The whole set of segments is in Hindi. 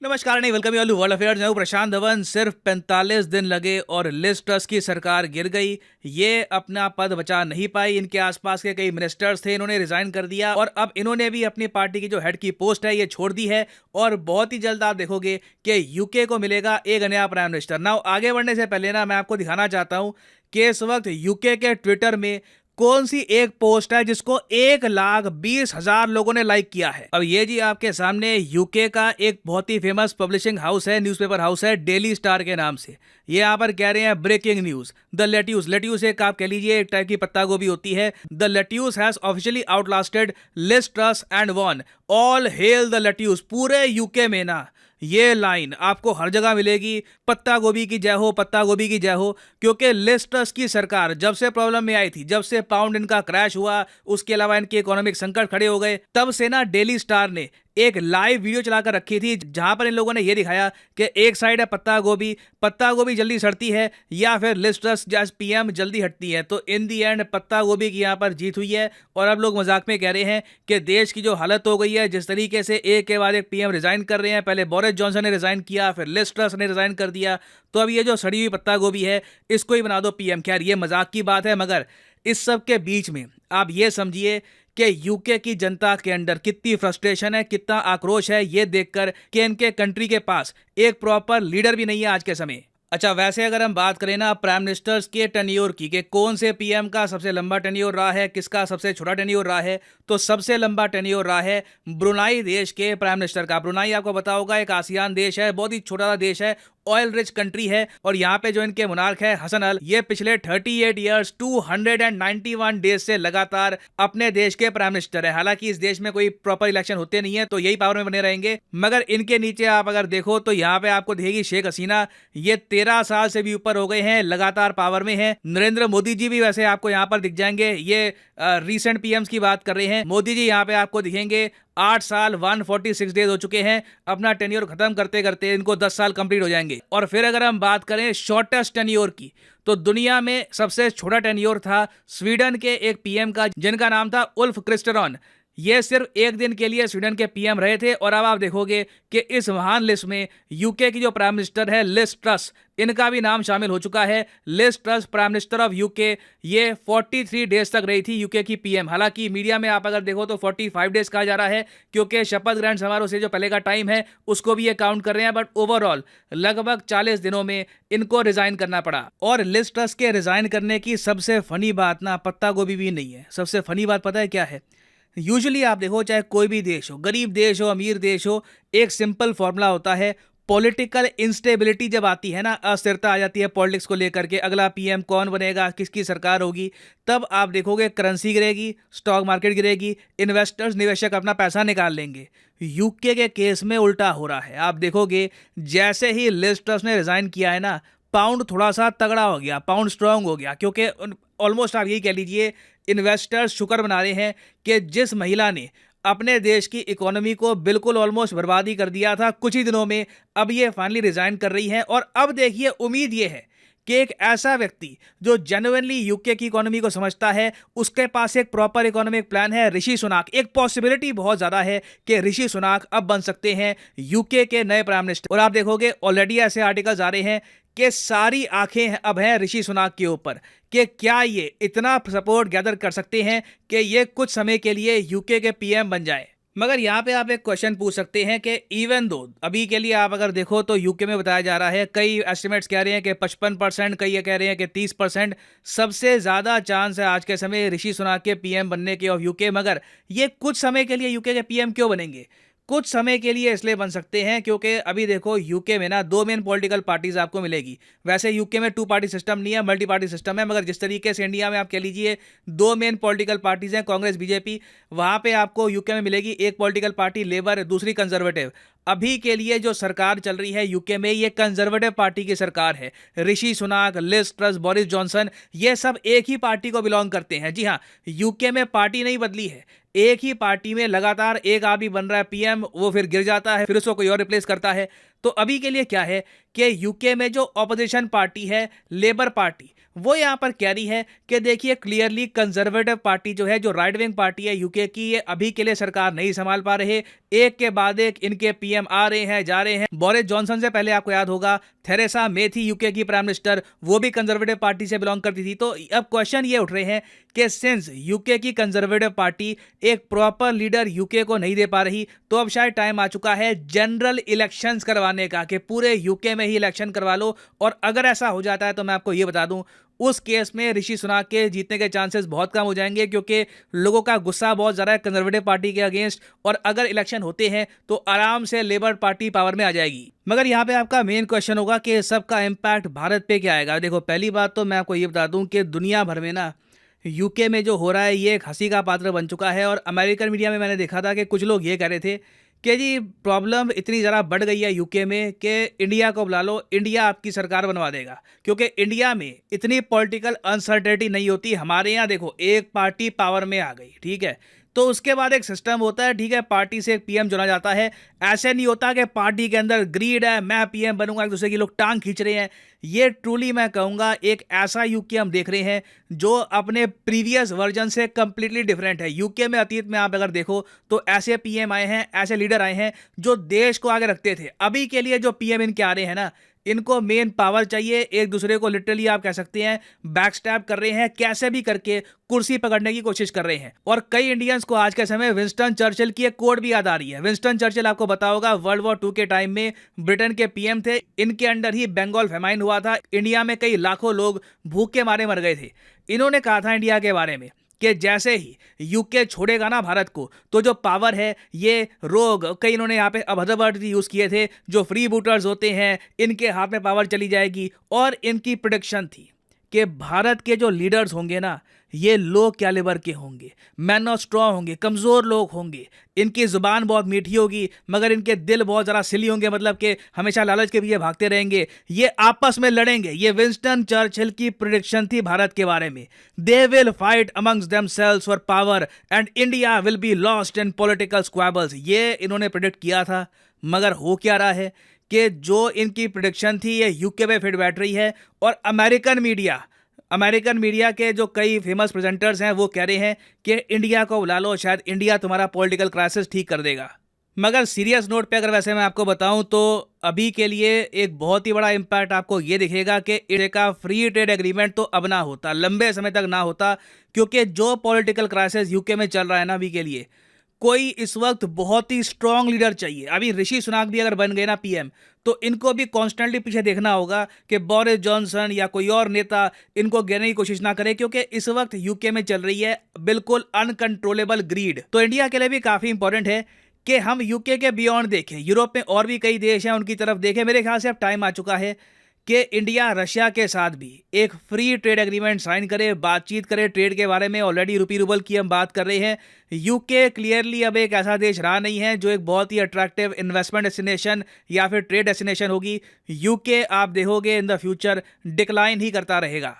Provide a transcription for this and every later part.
नमस्कार, नहीं वेलकम यू वर्ल्ड अफेयर्स। मैं हूं प्रशांत धवन। सिर्फ 45 दिन लगे और लिज ट्रस की सरकार गिर गई। ये अपना पद बचा नहीं पाई। इनके आसपास के कई मिनिस्टर्स थे, इन्होंने रिजाइन कर दिया और अब इन्होंने भी अपनी पार्टी की जो हेड की पोस्ट है ये छोड़ दी है। और बहुत ही जल्द आप देखोगे कि यूके को मिलेगा एक नया प्राइम मिनिस्टर। नाउ आगे बढ़ने से पहले ना मैं आपको दिखाना चाहता हूं कि इस वक्त यूके के ट्विटर में कौन सी एक पोस्ट है जिसको 1,20,000 लोगों ने लाइक किया है। अब ये जी आपके सामने यूके का एक बहुत ही फेमस पब्लिशिंग हाउस है, न्यूज़पेपर हाउस है, डेली स्टार के नाम से। ये यहाँ पर कह रहे हैं breaking news, the lettuce. Lettuce एक आप कह लीजिए एक टाइप की पत्ता गोभी होती है। The lettuce has officially outlasted Liz Truss and won. All hail the lettuce. पूरे यूके में ना ये लाइन आपको हर जगह मिलेगी, पत्ता गोभी की जय हो, पत्ता गोभी की जय हो। क्योंकि लिज ट्रस की सरकार जब से प्रॉब्लम में आई थी, जब से पाउंड इनका क्रैश हुआ, उसके अलावा इनके इकोनॉमिक संकट खड़े हो गए, तब से ना डेली स्टार ने एक लाइव वीडियो चलाकर रखी थी जहां पर इन लोगों ने ये दिखाया कि एक साइड है पत्ता गोभी जल्दी सड़ती है या फिर लिज ट्रस जैस पीएम जल्दी हटती है। तो इन दी एंड पत्ता गोभी की यहां पर जीत हुई है। और अब लोग मजाक में कह रहे हैं कि देश की जो हालत हो गई है, जिस तरीके से एक के बाद एक पीएम रिजाइन कर रहे हैं, पहले बोरिस जॉनसन ने रिजाइन किया, फिर लिज ट्रस ने रिजाइन कर दिया, तो अब ये जो सड़ी हुई पत्ता गोभी है इसको ही बना दो पीएम। खैर ये मजाक की बात है, मगर इस सब के बीच में आप ये समझिए कि यूके की जनता के अंदर कितनी फ्रस्ट्रेशन है, कितना आक्रोश है, ये देखकर कि इनके कंट्री के पास एक प्रॉपर लीडर भी नहीं है आज के समय। अच्छा, वैसे अगर हम बात करें ना प्राइम मिनिस्टर्स के टेन्योर की, कि कौन से पीएम का सबसे लंबा टेन्योर रहा है, किसका सबसे छोटा टेन्योर रहा है, तो सबसे लंबा टेन्योर रहा है ब्रुनाई देश के प्राइम मिनिस्टर का। ब्रुनाई आपको पता होगा एक आसियान देश है, बहुत ही छोटा सा देश है, ऑयल रिच कंट्री है। और यहाँ पे जो इनके मुनार्क है हसन अल, ये पिछले 38 ईयर्स 291 डेज से लगातार अपने देश के प्राइम मिनिस्टर है। हालांकि इस देश में कोई प्रॉपर इलेक्शन होते नहीं है, तो यही पावर में बने रहेंगे। मगर इनके नीचे आप अगर देखो तो यहाँ पे आपको दिखेगी शेख हसीना। ये 13 साल से भी ऊपर हो गए हैं, लगातार पावर में है। नरेंद्र मोदी जी भी वैसे आपको यहाँ पर दिख जाएंगे। ये रीसेंट पीएम्स की बात कर रहे हैं। मोदी जी यहाँ पे आपको दिखेंगे 8 साल 146 डेज हो चुके हैं। अपना टेन्योर खत्म करते करते इनको 10 साल कंप्लीट हो जाएंगे। और फिर अगर हम बात करें शॉर्टेस्ट टेन्योर की, तो दुनिया में सबसे छोटा टेन्योर था स्वीडन के एक पीएम का, जिनका नाम था उल्फ क्रिस्टरॉन। ये सिर्फ एक दिन के लिए स्वीडन के पीएम रहे थे। और अब आप देखोगे कि इस महान लिस्ट में यूके की जो प्राइम मिनिस्टर है लिज ट्रस, इनका भी नाम शामिल हो चुका है। Liz Truss prime minister of UK, ये 43 डेज तक रही थी यूके की पीएम। हालांकि मीडिया में आप अगर देखो तो 45 डेज कहा जा रहा है, क्योंकि शपथ ग्रहण समारोह से जो पहले का टाइम है उसको भी ये काउंट कर रहे हैं। बट ओवरऑल लगभग 40 दिनों में इनको रिजाइन करना पड़ा। और लिज ट्रस के रिजाइन करने की सबसे फनी बात ना पत्ता गोभी भी नहीं है। सबसे फनी बात पता है क्या है? यूजुअली आप देखो, चाहे कोई भी देश हो, गरीब देश हो, अमीर देश हो, एक सिंपल फॉर्मूला होता है। पॉलिटिकल इंस्टेबिलिटी जब आती है ना, अस्थिरता आ जाती है पॉलिटिक्स को लेकर के, अगला पीएम कौन बनेगा, किसकी सरकार होगी, तब आप देखोगे करेंसी गिरेगी, स्टॉक मार्केट गिरेगी, इन्वेस्टर्स निवेशक अपना पैसा निकाल लेंगे। यूके के केस में उल्टा हो रहा है। आप देखोगे जैसे ही लिज ट्रस ने रिजाइन किया है ना, पाउंड थोड़ा सा तगड़ा हो गया, पाउंड स्ट्रांग हो गया। क्योंकि ऑलमोस्ट आप यही कह लीजिए इन्वेस्टर्स शुक्र मना रहे हैं कि जिस महिला ने अपने देश की इकोनॉमी को बिल्कुल ऑलमोस्ट बर्बादी कर दिया था कुछ ही दिनों में, अब ये फाइनली रिजाइन कर रही है। और अब देखिए उम्मीद ये है कि एक ऐसा व्यक्ति जो जेन्युइनली यूके की इकोनॉमी को समझता है, उसके पास एक प्रॉपर इकोनॉमिक प्लान है, ऋषि सुनाक। एक पॉसिबिलिटी बहुत ज्यादा है कि ऋषि सुनाक अब बन सकते हैं यूके के नए प्राइम मिनिस्टर। और आप देखोगे ऑलरेडी ऐसे आर्टिकल्स आ रहे हैं कि सारी आंखें अब हैं ऋषि सुनाक के ऊपर कि क्या ये इतना सपोर्ट गैदर कर सकते हैं कि ये कुछ समय के लिए यूके के पीएम बन जाए। मगर यहाँ पे आप एक क्वेश्चन पूछ सकते हैं कि इवन दो अभी के लिए आप अगर देखो तो यूके में बताया जा रहा है, कई एस्टिमेट्स कह रहे हैं कि 55%, कई ये कह रहे हैं कि 30%, सबसे ज़्यादा चांस है आज के समय ऋषि सुनाक के पीएम बनने के ऑफ यूके। मगर ये कुछ समय के लिए यूके के पीएम क्यों बनेंगे? कुछ समय के लिए इसलिए बन सकते हैं क्योंकि अभी देखो यूके में ना 2 मेन पॉलिटिकल पार्टीज आपको मिलेगी। वैसे यूके में 2 पार्टी सिस्टम नहीं है, मल्टी पार्टी सिस्टम है। मगर जिस तरीके से इंडिया में आप कह लीजिए 2 मेन पॉलिटिकल पार्टीज हैं, कांग्रेस बीजेपी, वहां पे आपको यूके में मिलेगी एक पॉलिटिकल पार्टी लेबर, दूसरी कंजर्वेटिव। अभी के लिए जो सरकार चल रही है यूके में, ये कंजर्वेटिव पार्टी की सरकार है। Rishi Sunak, Liz Truss, Boris Johnson, ये सब एक ही पार्टी को बिलोंग करते हैं। जी हाँ, यूके में पार्टी नहीं बदली है, एक ही पार्टी में लगातार एक आदमी बन रहा है पीएम, वो फिर गिर जाता है, फिर उसको कोई और रिप्लेस करता है। तो अभी के लिए क्या है कि यूके में जो ऑपोजिशन पार्टी है लेबर पार्टी, वो यहाँ पर कह रही है कि देखिए क्लियरली कंजर्वेटिव पार्टी जो है, जो राइट विंग पार्टी है यूके की, ये अभी के लिए सरकार नहीं संभाल पा रहे। एक के बाद एक इनके पीएम आ रहे हैं, जा रहे हैं। बोरिस जॉनसन से पहले आपको याद होगा थेरेसा मे थी यूके की प्राइम मिनिस्टर, वो भी कंजर्वेटिव पार्टी से बिलोंग करती थी। तो अब क्वेश्चन ये उठ रहे हैं कि सिंस यूके की कंजर्वेटिव पार्टी एक प्रॉपर लीडर यूके को नहीं दे पा रही, तो अब शायद टाइम आ चुका है जनरल इलेक्शंस करवाने का, कि पूरे यूके में ही इलेक्शन करवा लो। और अगर ऐसा हो जाता है तो मैं आपको ये बता दूं, उस केस में ऋषि सुनाक के जीतने के चांसेस बहुत कम हो जाएंगे, क्योंकि लोगों का गुस्सा बहुत ज़्यादा है कंजर्वेटिव पार्टी के अगेंस्ट। और अगर इलेक्शन होते हैं तो आराम से लेबर पार्टी पावर में आ जाएगी। मगर यहाँ पे आपका मेन क्वेश्चन होगा कि सबका इम्पैक्ट भारत पे क्या आएगा। देखो, पहली बात तो मैं आपको ये बता दूं कि दुनिया भर में ना यूके में जो हो रहा है ये एक हंसी का पात्र बन चुका है। और अमेरिकन मीडिया में मैंने देखा था कि कुछ लोग ये कह रहे थे कि जी प्रॉब्लम इतनी ज़रा बढ़ गई है यूके में कि इंडिया को बुला लो, इंडिया आपकी सरकार बनवा देगा, क्योंकि इंडिया में इतनी पॉलिटिकल अनसर्टेनिटी नहीं होती। हमारे यहाँ देखो एक पार्टी पावर में आ गई, ठीक है, तो उसके बाद एक सिस्टम होता है, ठीक है, पार्टी से एक पीएम चुना जाता है। ऐसे नहीं होता कि पार्टी के अंदर ग्रीड है, मैं पीएम बनूंगा, एक दूसरे की लोग टांग खींच रहे हैं। ये ट्रूली मैं कहूँगा एक ऐसा यूके हम देख रहे हैं जो अपने प्रीवियस वर्जन से कंप्लीटली डिफरेंट है। यूके में अतीत में आप अगर देखो तो ऐसे पीएम आए हैं, ऐसे लीडर आए हैं जो देश को आगे रखते थे। अभी के लिए जो पीएम इनके आ रहे हैं ना, इनको मेन पावर चाहिए, एक दूसरे को लिटरली आप कह सकते हैं बैकस्टैब कर रहे हैं, कैसे भी करके कुर्सी पकड़ने की कोशिश कर रहे हैं। और कई इंडियंस को आज के समय विंस्टन चर्चिल की एक कोट भी याद आ रही है। विंस्टन चर्चिल आपको पता होगा वर्ल्ड वॉर 2 के टाइम में ब्रिटेन के पीएम थे, इनके अंडर ही बंगाल फेमाइन हुआ था, इंडिया में कई लाखों लोग भूख के मारे मर गए थे। इन्होंने कहा था इंडिया के बारे में कि जैसे ही यूके छोड़ेगा ना भारत को, तो जो पावर है ये रोग, कई इन्होंने यहाँ पे अभद्र वर्ड यूज किए थे, जो फ्री बूटर्स होते हैं इनके हाथ में पावर चली जाएगी। और इनकी प्रेडिक्शन थी कि भारत के जो लीडर्स होंगे ना, ये लो कैलिबर के होंगे, मैन ऑफ स्ट्रॉ होंगे, कमज़ोर लोग होंगे, इनकी ज़ुबान बहुत मीठी होगी मगर इनके दिल बहुत ज़रा सिली होंगे, मतलब कि हमेशा लालच के पीछे भागते रहेंगे, ये आपस में लड़ेंगे। ये विंस्टन चर्चिल की प्रेडिक्शन थी भारत के बारे में। They will fight amongst themselves for power and India will be lost in political squabbles, ये इन्होंने प्रेडिक्ट किया था। मगर हो क्या रहा है कि जो इनकी प्रेडिक्शन थी ये यूके पे फिट बैठ रही है। और अमेरिकन मीडिया के जो कई फेमस प्रेजेंटर्स हैं वो कह रहे हैं कि इंडिया को बुला लो, शायद इंडिया तुम्हारा पॉलिटिकल क्राइसिस ठीक कर देगा। मगर सीरियस नोट पे अगर वैसे मैं आपको बताऊं तो अभी के लिए एक बहुत ही बड़ा इम्पैक्ट आपको ये दिखेगा कि इंडिया का फ्री ट्रेड एग्रीमेंट तो अब ना होता, लंबे समय तक ना होता, क्योंकि जो पॉलिटिकल क्राइसिस यूके में चल रहा है ना अभी के लिए, कोई इस वक्त बहुत ही स्ट्रांग लीडर चाहिए। अभी ऋषि सुनाक भी अगर बन गए ना पीएम, तो इनको भी कॉन्स्टेंटली पीछे देखना होगा कि बोरिस जॉनसन या कोई और नेता इनको गिरने की कोशिश ना करे, क्योंकि इस वक्त यूके में चल रही है बिल्कुल अनकंट्रोलेबल ग्रीड। तो इंडिया के लिए भी काफ़ी इंपॉर्टेंट है कि हम यूके के बियॉन्ड देखें, यूरोप में और भी कई देश हैं उनकी तरफ देखें। मेरे ख्याल से अब टाइम आ चुका है कि इंडिया रशिया के साथ भी एक फ्री ट्रेड एग्रीमेंट साइन करे, बातचीत करे ट्रेड के बारे में। ऑलरेडी रूपी रूबल की हम बात कर रहे हैं। यूके क्लियरली अब एक ऐसा देश रहा नहीं है जो एक बहुत ही अट्रैक्टिव इन्वेस्टमेंट डेस्टिनेशन या फिर ट्रेड डेस्टिनेशन होगी। यूके आप देखोगे इन द फ्यूचर डिक्लाइन ही करता रहेगा।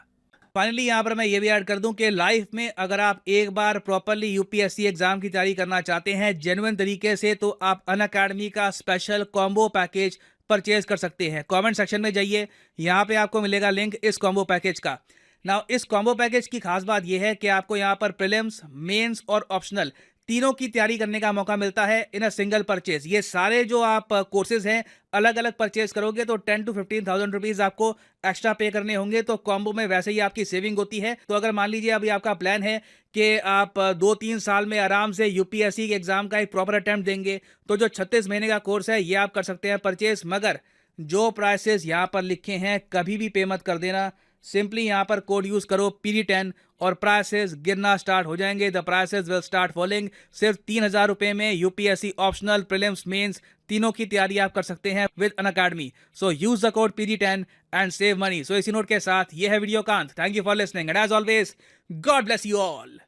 फाइनली यहाँ पर मैं ये भी ऐड कर दूं कि लाइफ में अगर आप एक बार प्रॉपरली यूपीएससी एग्जाम की तैयारी करना चाहते हैं जेन्युइन तरीके से, तो आप अनअकैडमी का स्पेशल कॉम्बो पैकेज परचेज कर सकते हैं। कमेंट सेक्शन में जाइए, यहाँ पे आपको मिलेगा लिंक इस कॉम्बो पैकेज का। नाउ इस कॉम्बो पैकेज की खास बात यह है कि आपको यहाँ पर प्रीलिम्स, मेंस और ऑप्शनल तीनों की तैयारी करने का मौका मिलता है इन अ सिंगल परचेज। ये सारे जो आप कोर्सेज हैं अलग अलग परचेज करोगे तो 10 to 15,000 रुपीज़ आपको एक्स्ट्रा पे करने होंगे। तो कॉम्बो में वैसे ही आपकी सेविंग होती है। तो अगर मान लीजिए अभी आपका प्लान है कि आप 2-3 साल में आराम से यूपीएससी के एग्जाम का एक प्रॉपर अटेम्प्ट देंगे, तो जो 36 महीने का कोर्स है ये आप कर सकते हैं परचेज। मगर जो प्राइसेस यहाँ पर लिखे हैं कभी भी पे मत कर देना। सिंपली यहाँ पर कोड यूज़ करो PD10 और प्राइसेस गिरना स्टार्ट हो जाएंगे। The prices will start falling. सिर्फ 3,000 रुपये में यूपीएससी ऑप्शनल, प्रीलिम्स, मेंस तीनों की तैयारी आप कर सकते हैं with Unacademy. So use the code PD10 and save money. So इसी नोट के साथ ये है वीडियो का अंत। Thank you for listening and as always God bless you all.